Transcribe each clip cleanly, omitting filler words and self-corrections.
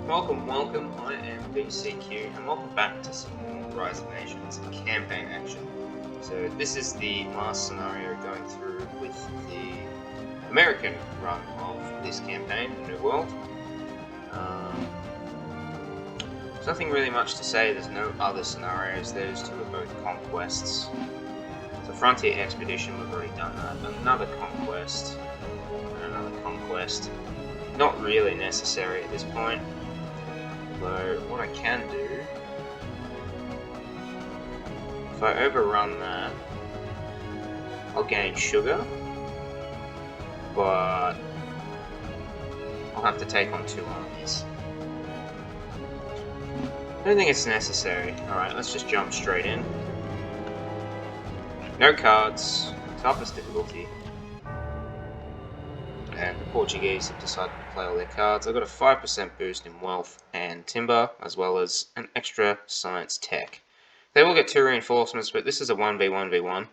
Welcome, I am BCQ, and welcome back to some more Rise of Nations campaign action. So this is the last scenario going through with the American run of this campaign, the New World. There's nothing really much to say, there's no other scenarios, those two are both conquests. So Frontier Expedition, we've already done that, another conquest, and another conquest. Not really necessary at this point. So what I can do, if I overrun that, I'll gain sugar, but I'll have to take on 2 armies. I don't think it's necessary. Alright, let's just jump straight in. No cards, toughest difficulty. And the Portuguese have decided to play all their cards. I've got a 5% boost in wealth and timber, as well as an extra science tech. They will get 2 reinforcements, but this is a 1v1v1.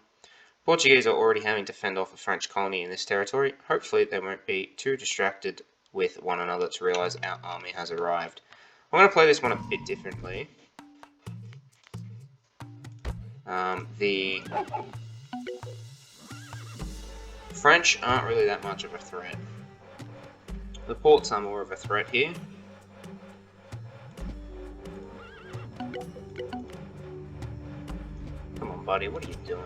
Portuguese are already having to fend off a French colony in this territory. Hopefully they won't be too distracted with one another to realise our army has arrived. I'm going to play this one a bit differently. The French aren't really that much of a threat. The ports are more of a threat here. Come on, buddy, what are you doing?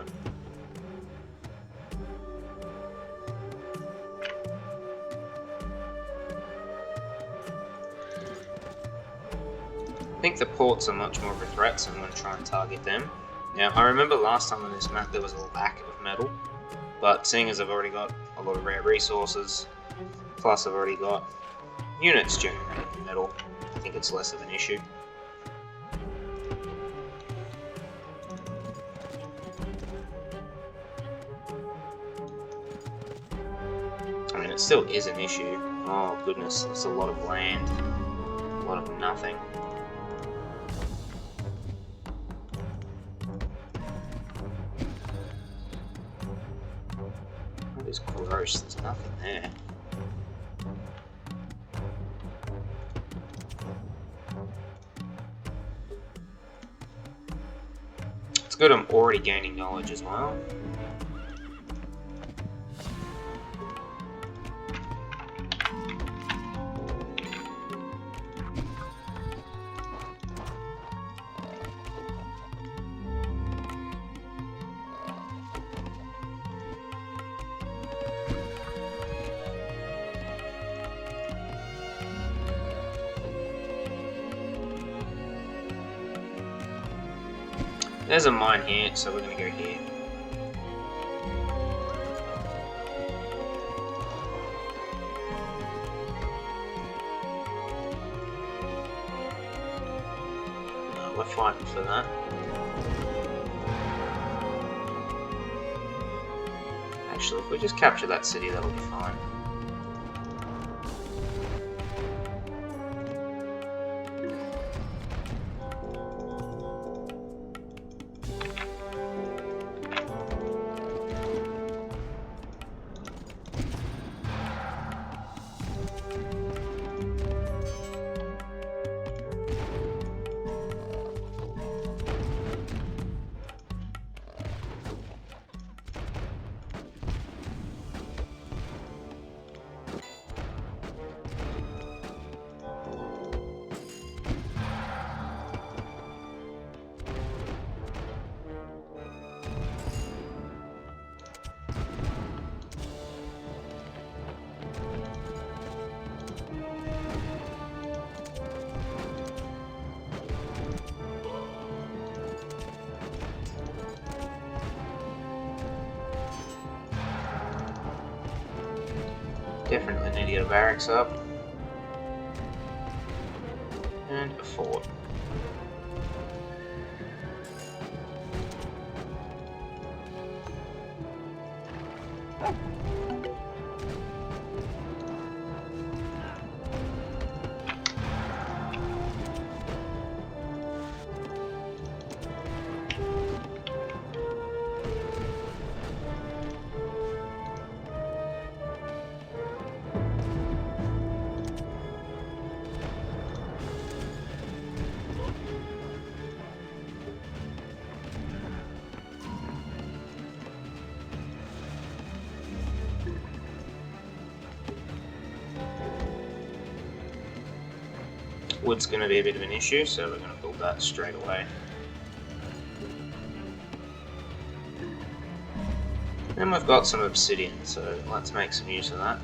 I think the ports are much more of a threat, so I'm going to try and target them. Now, I remember last time on this map there was a lack of metal, but seeing as I've already got a lot of rare resources, plus I've already got units generating metal, I think it's less of an issue. I mean, it still is an issue. Oh goodness, it's a lot of land, a lot of nothing. That is gross, there's nothing there. It's good I'm already gaining knowledge as well. There's a mine here, so we're going to go here. We're fighting for that. Actually, if we just capture that city, that'll be fine. Definitely need to get a barracks up. And a fort. Wood's going to be a bit of an issue, so we're going to build that straight away. And we've got some obsidian, so let's make some use of that.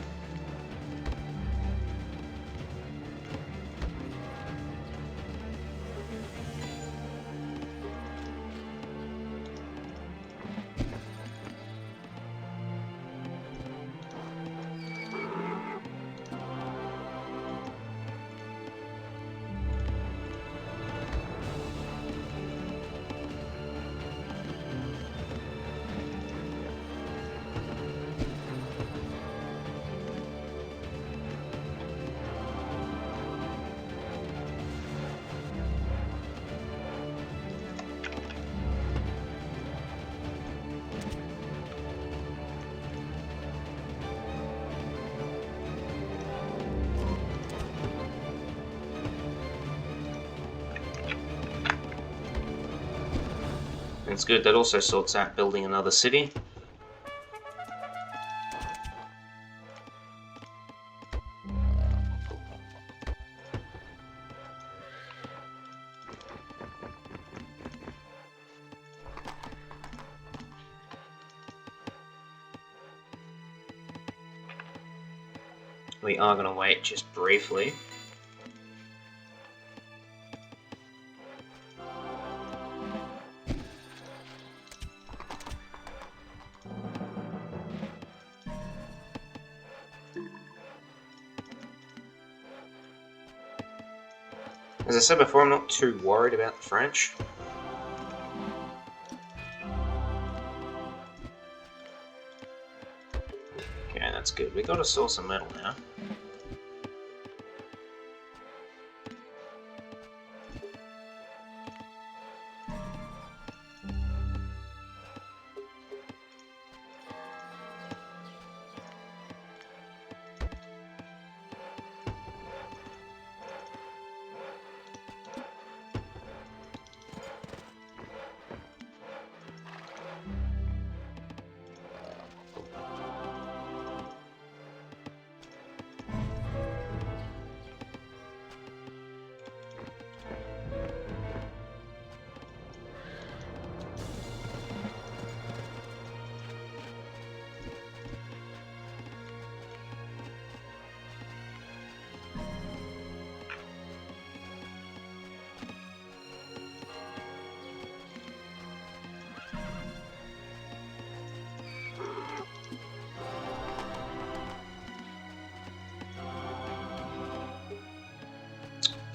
It's good, that also sorts out building another city. We are going to wait just briefly. As I said before, I'm not too worried about the French. Okay, that's good. We got a source of metal now.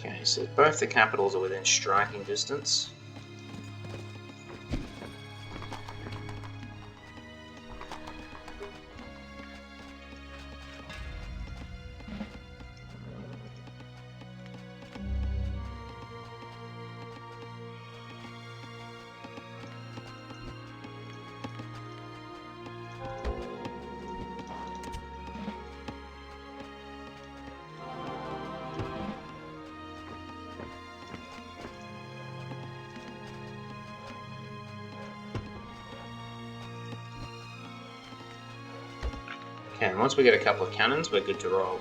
Okay, so both the capitals are within striking distance. Okay, and once we get a couple of cannons, we're good to roll.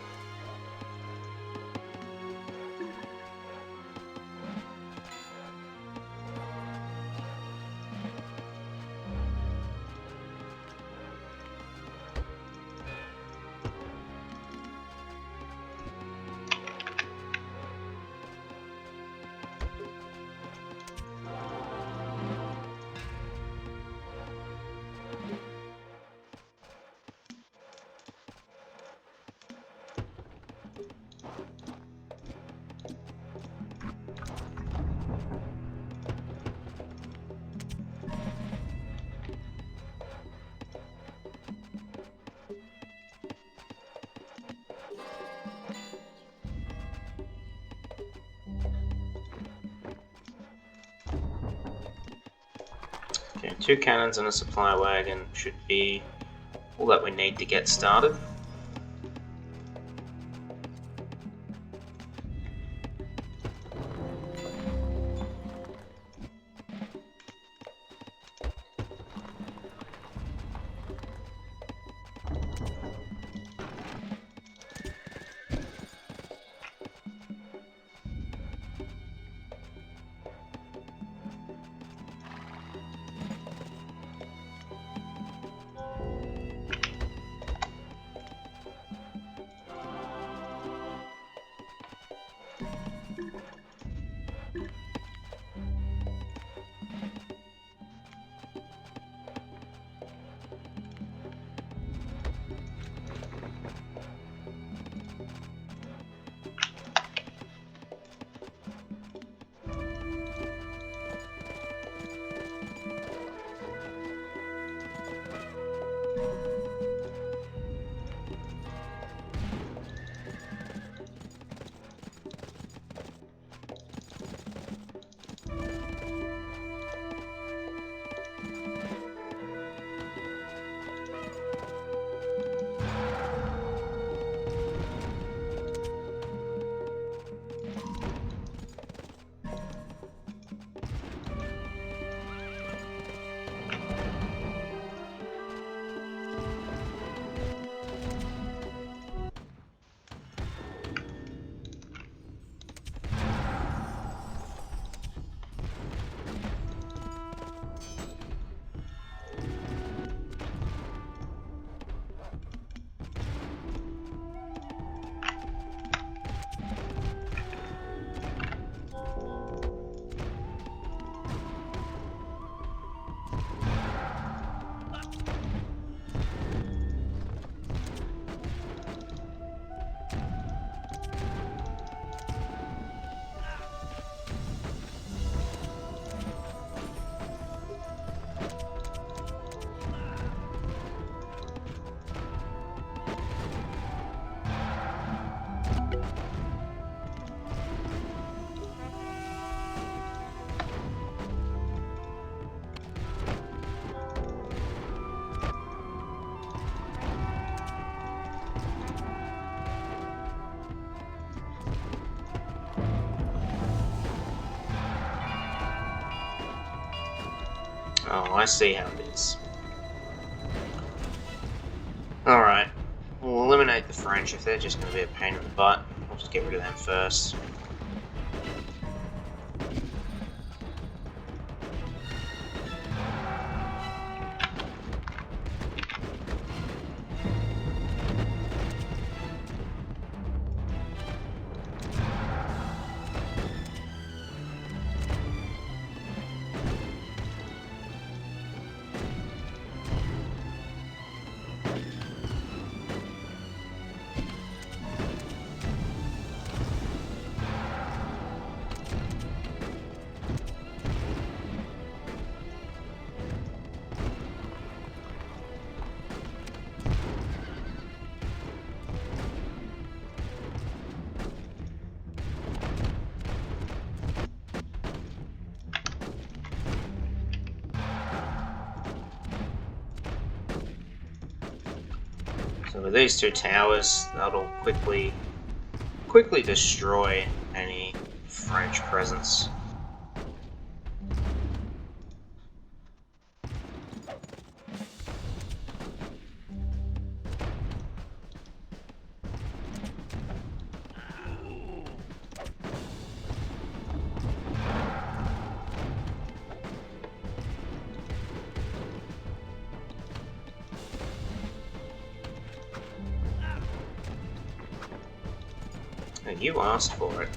Okay, 2 cannons and a supply wagon should be all that we need to get started. Oh, I see how it is. Alright, we'll eliminate the French if they're just going to be a pain in the butt. We'll just get rid of them first. So with these two towers, that'll quickly destroy any French presence. And you asked for it.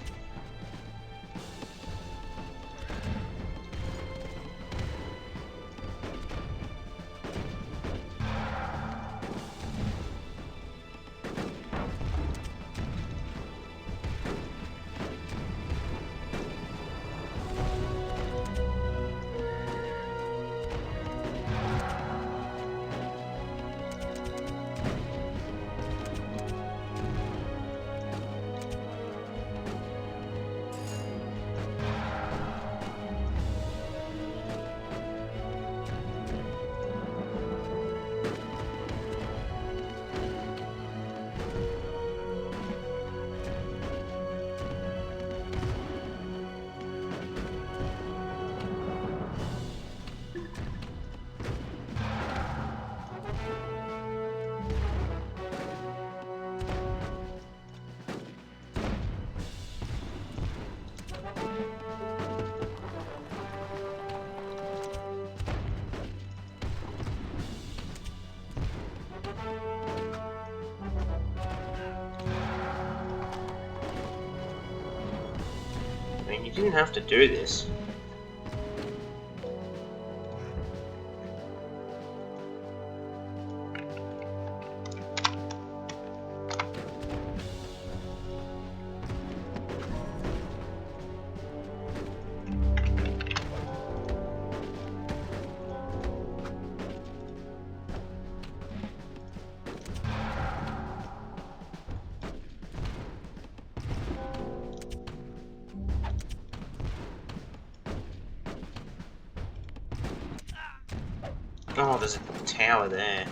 I mean, you didn't have to do this. Oh, there's a tower there.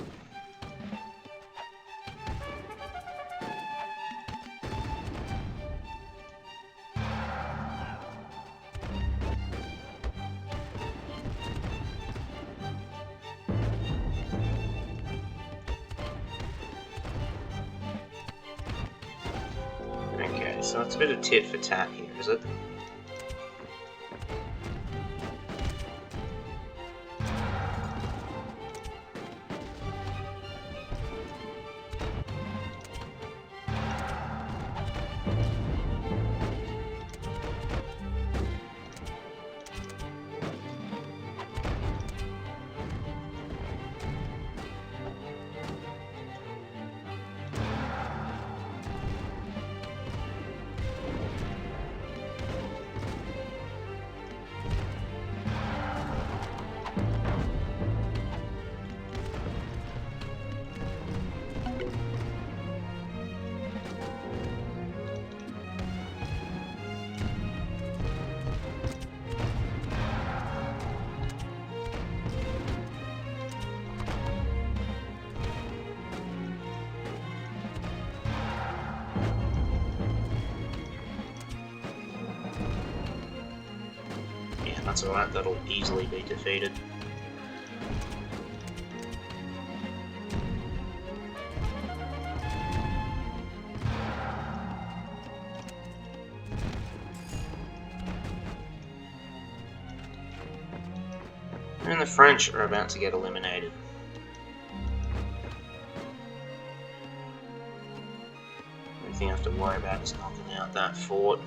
Okay, so it's a bit of tit for tat here, is it? That's alright, that'll easily be defeated. And the French are about to get eliminated. The only thing I have to worry about is knocking out that fort.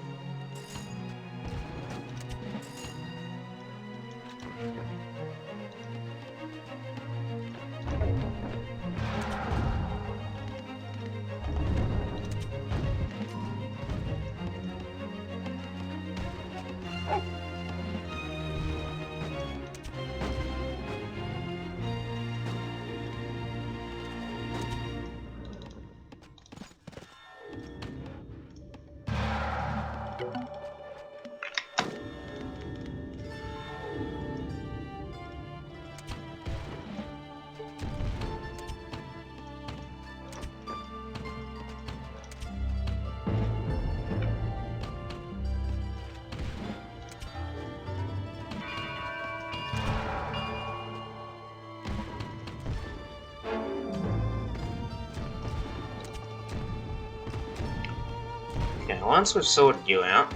Okay, once we've sorted you out,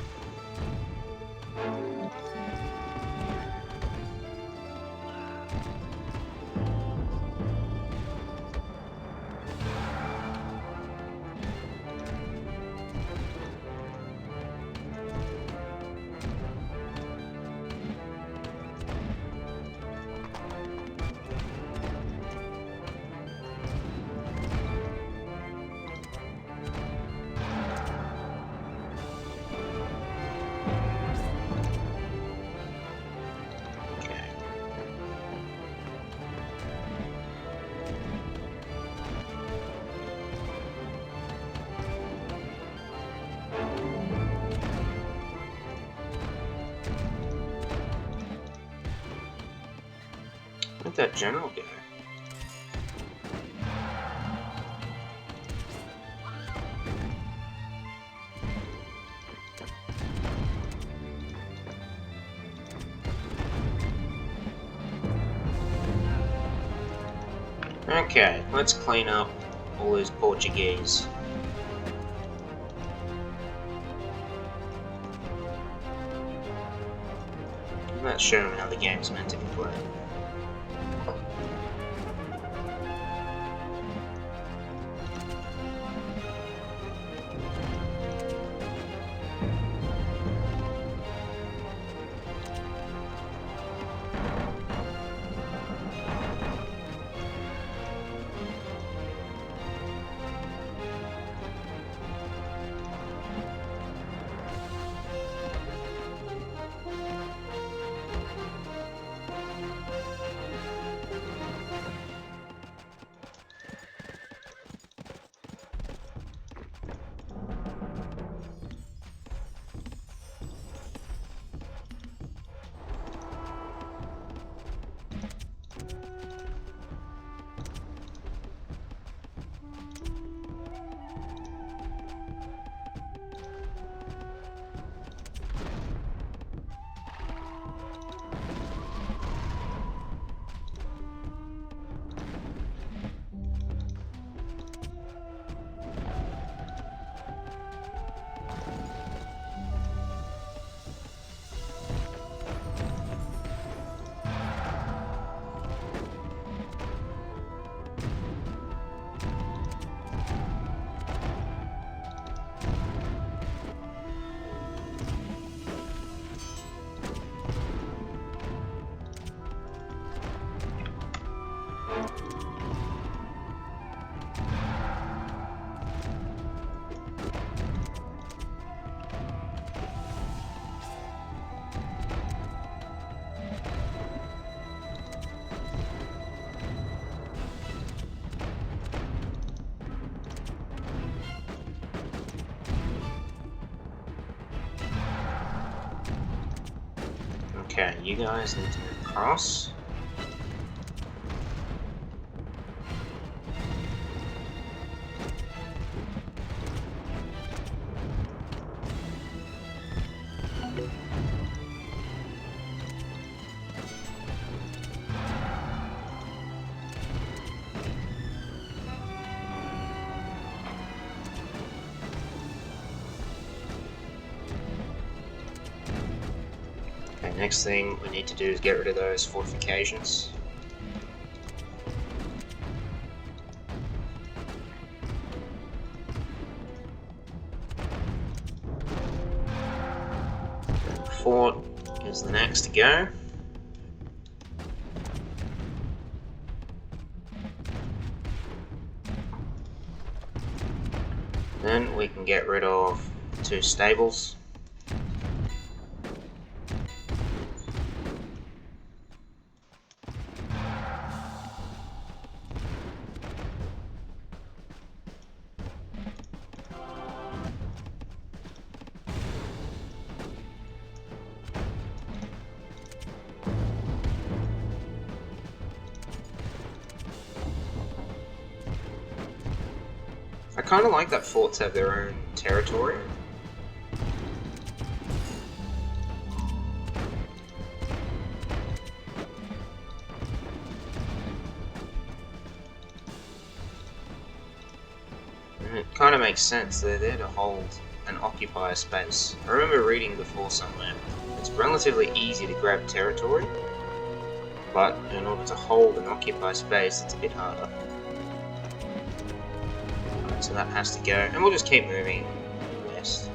where'd that general go? Okay, let's clean up all those Portuguese. Let's show them how the game's meant to be played. Okay, you guys need to move across. Next thing we need to do is get rid of those fortifications. Fort is the next to go. Then we can get rid of 2 stables. I kind of like that forts have their own territory. And it kind of makes sense, they're there to hold and occupy a space. I remember reading before somewhere, it's relatively easy to grab territory, but in order to hold and occupy space, it's a bit harder. So that has to go, and we'll just keep moving west.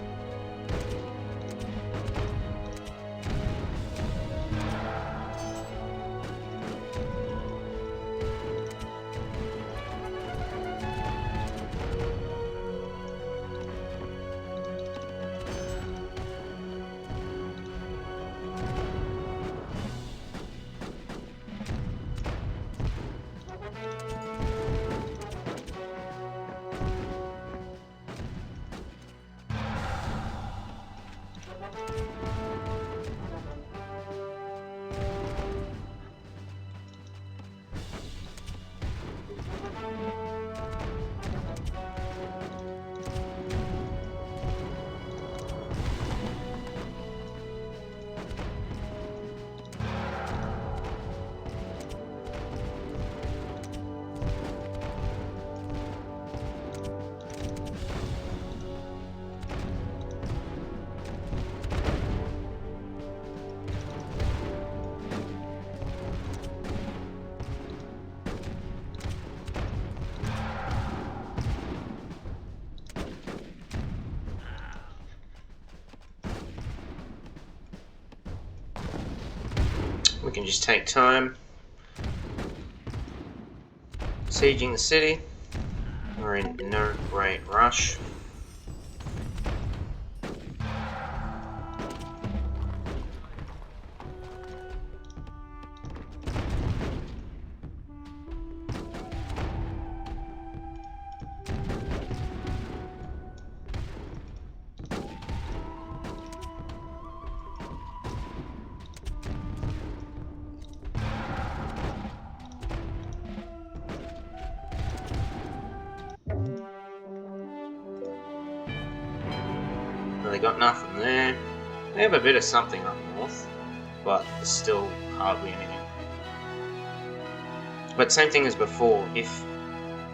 We can just take time sieging the city. We're in no great rush. They got nothing there. They have a bit of something up north, but it's still hardly anything. But same thing as before, if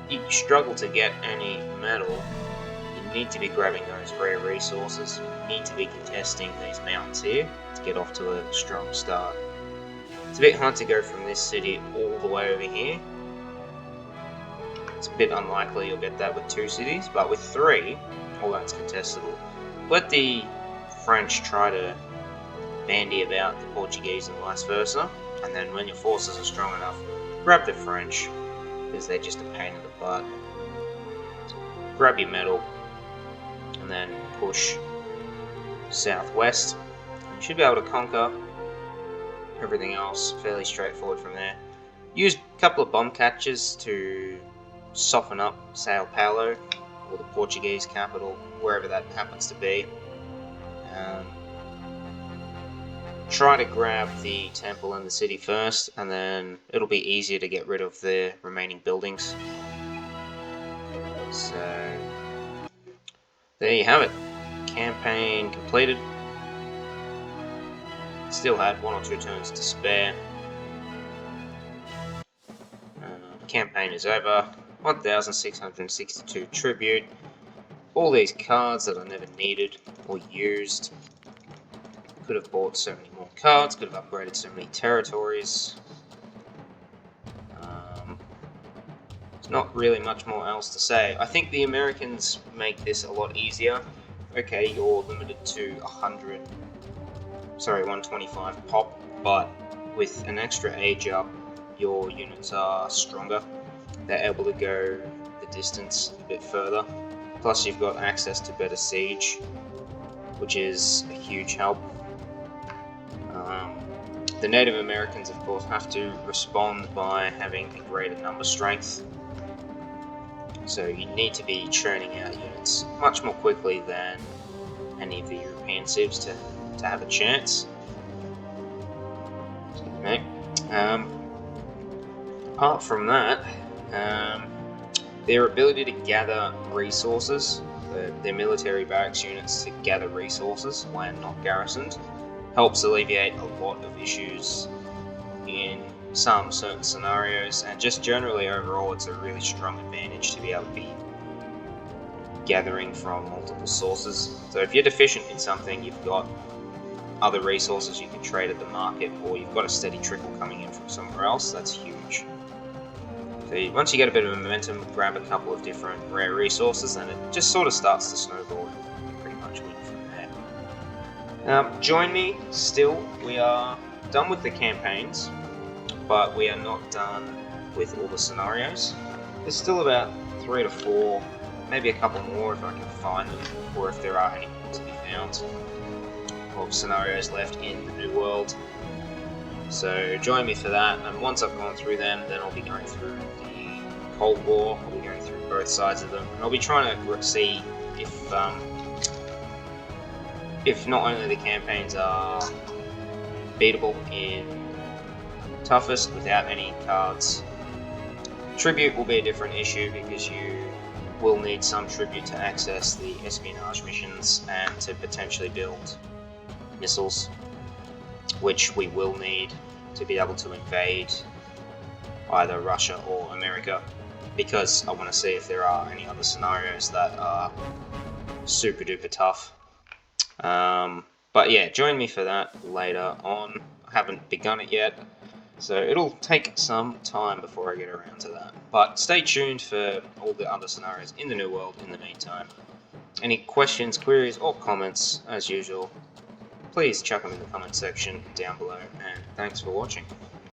you struggle to get any metal, you need to be grabbing those rare resources. You need to be contesting these mountains here to get off to a strong start. It's a bit hard to go from this city all the way over here. It's a bit unlikely you'll get that with 2 cities, but with 3, all that's contestable. Let the French try to bandy about the Portuguese and vice versa, and then when your forces are strong enough, grab the French, because they're just a pain in the butt. Grab your metal, and then push southwest. You should be able to conquer everything else fairly straightforward from there. Use a couple of bomb catchers to soften up Sao Paulo, or the Portuguese capital, wherever that happens to be. Try to grab the temple and the city first, and then it'll be easier to get rid of the remaining buildings. So there you have it. Campaign completed. Still had 1 or 2 turns to spare. Campaign is over. 1,662 tribute. All these cards that I never needed or used. Could have bought so many more cards, could have upgraded so many territories. There's not really much more else to say. I think the Americans make this a lot easier. Okay, you're limited to 125 pop, but with an extra age up, your units are stronger. They're able to go the distance a bit further. Plus you've got access to better siege, which is a huge help. The Native Americans, of course, have to respond by having a greater number strength. So you need to be churning out units much more quickly than any of the European civs to have a chance. Okay. Apart from that, their ability to gather resources, their military barracks units to gather resources when not garrisoned, helps alleviate a lot of issues in some certain scenarios, and just generally overall it's a really strong advantage to be able to be gathering from multiple sources. So if you're deficient in something, you've got other resources you can trade at the market, or you've got a steady trickle coming in from somewhere else. That's huge. So once you get a bit of momentum, grab a couple of different rare resources, and it just sort of starts to snowball, and you pretty much win from there. Join me still. We are done with the campaigns, but we are not done with all the scenarios. There's still about 3 to 4, maybe a couple more if I can find them, or if there are any more to be found, of scenarios left in the New World. So join me for that, and once I've gone through them, then I'll be going through the Cold War. I'll be going through both sides of them, and I'll be trying to see if not only the campaigns are beatable in toughest without any cards. Tribute will be a different issue because you will need some tribute to access the espionage missions and to potentially build missiles, which we will need to be able to invade either Russia or America, because I want to see if there are any other scenarios that are super duper tough. But yeah, join me for that later on. I haven't begun it yet, so it'll take some time before I get around to that. But stay tuned for all the other scenarios in the New World in the meantime. Any questions, queries, or comments, as usual, please chuck them in the comment section down below, and thanks for watching.